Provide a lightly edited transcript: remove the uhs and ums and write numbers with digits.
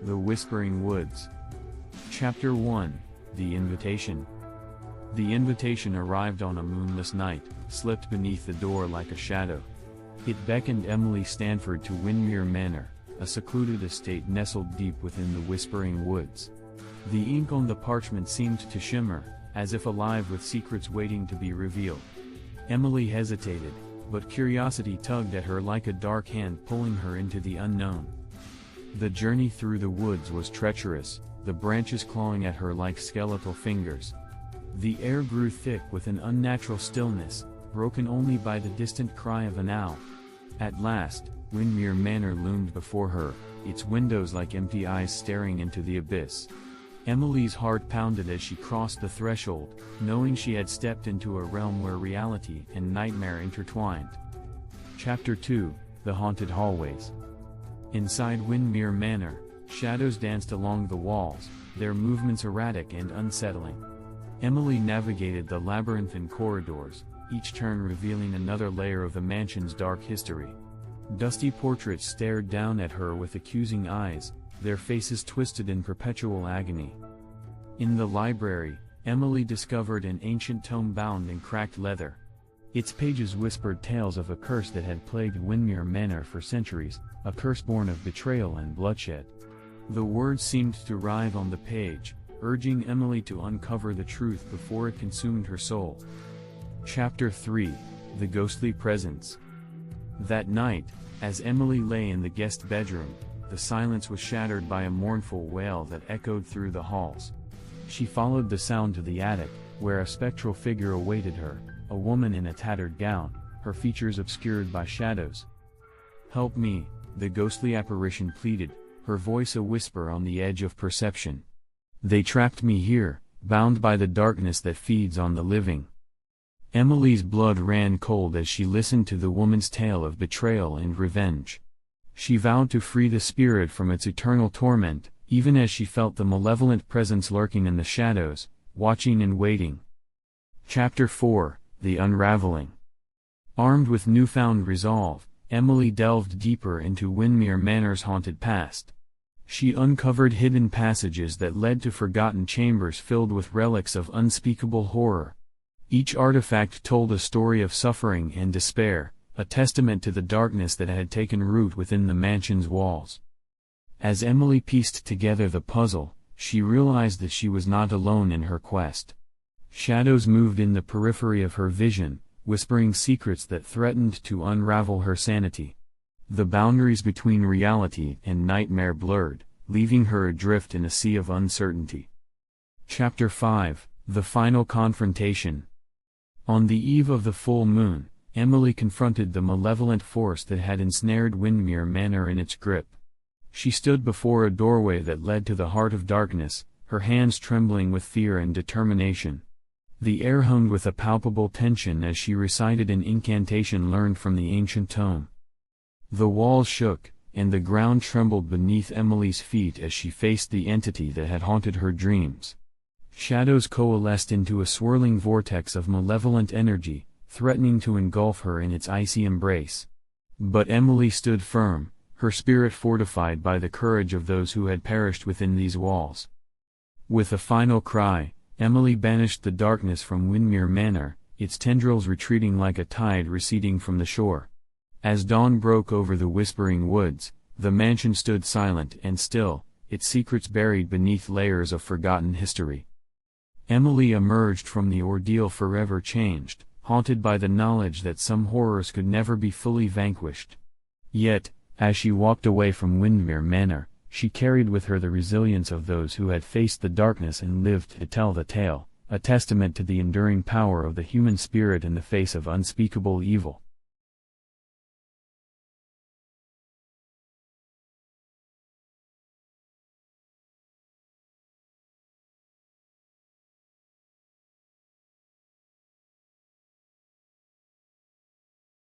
The Whispering Woods. Chapter 1. The Invitation. The invitation arrived on a moonless night, slipped beneath the door like a shadow. It beckoned Emily Stanford to Windmere Manor, a secluded estate nestled deep within the Whispering Woods. The ink on the parchment seemed to shimmer, as if alive with secrets waiting to be revealed. Emily hesitated, but curiosity tugged at her like a dark hand pulling her into the unknown. The journey through the woods was treacherous, the branches clawing at her like skeletal fingers. The air grew thick with an unnatural stillness, broken only by the distant cry of an owl. At last, Windmere Manor loomed before her, its windows like empty eyes staring into the abyss. Emily's heart pounded as she crossed the threshold, knowing she had stepped into a realm where reality and nightmare intertwined. Chapter 2. The Haunted Hallways. Inside Windmere Manor, shadows danced along the walls, their movements erratic and unsettling. Emily navigated the labyrinthine corridors, each turn revealing another layer of the mansion's dark history. Dusty portraits stared down at her with accusing eyes, their faces twisted in perpetual agony. In the library, Emily discovered an ancient tome bound in cracked leather. Its pages whispered tales of a curse that had plagued Windmere Manor for centuries, a curse born of betrayal and bloodshed. The words seemed to writhe on the page, urging Emily to uncover the truth before it consumed her soul. Chapter 3. The Ghostly Presence. That night, as Emily lay in the guest bedroom, the silence was shattered by a mournful wail that echoed through the halls. She followed the sound to the attic, where a spectral figure awaited her, a woman in a tattered gown, her features obscured by shadows. "Help me," the ghostly apparition pleaded, her voice a whisper on the edge of perception. "They trapped me here, bound by the darkness that feeds on the living." Emily's blood ran cold as she listened to the woman's tale of betrayal and revenge. She vowed to free the spirit from its eternal torment, even as she felt the malevolent presence lurking in the shadows, watching and waiting. Chapter 4. The Unraveling. Armed with newfound resolve, Emily delved deeper into Windmere Manor's haunted past. She uncovered hidden passages that led to forgotten chambers filled with relics of unspeakable horror. Each artifact told a story of suffering and despair, a testament to the darkness that had taken root within the mansion's walls. As Emily pieced together the puzzle, she realized that she was not alone in her quest. Shadows moved in the periphery of her vision, whispering secrets that threatened to unravel her sanity. The boundaries between reality and nightmare blurred, leaving her adrift in a sea of uncertainty. Chapter 5. The Final Confrontation. On the eve of the full moon, Emily confronted the malevolent force that had ensnared Windmere Manor in its grip. She stood before a doorway that led to the heart of darkness, her hands trembling with fear and determination. The air hung with a palpable tension as she recited an incantation learned from the ancient tome. The walls shook, and the ground trembled beneath Emily's feet as she faced the entity that had haunted her dreams. Shadows coalesced into a swirling vortex of malevolent energy, threatening to engulf her in its icy embrace. But Emily stood firm, her spirit fortified by the courage of those who had perished within these walls. With a final cry, Emily banished the darkness from Windmere Manor, its tendrils retreating like a tide receding from the shore. As dawn broke over the Whispering Woods, the mansion stood silent and still, its secrets buried beneath layers of forgotten history. Emily emerged from the ordeal forever changed, haunted by the knowledge that some horrors could never be fully vanquished. Yet, as she walked away from Windmere Manor, she carried with her the resilience of those who had faced the darkness and lived to tell the tale, a testament to the enduring power of the human spirit in the face of unspeakable evil.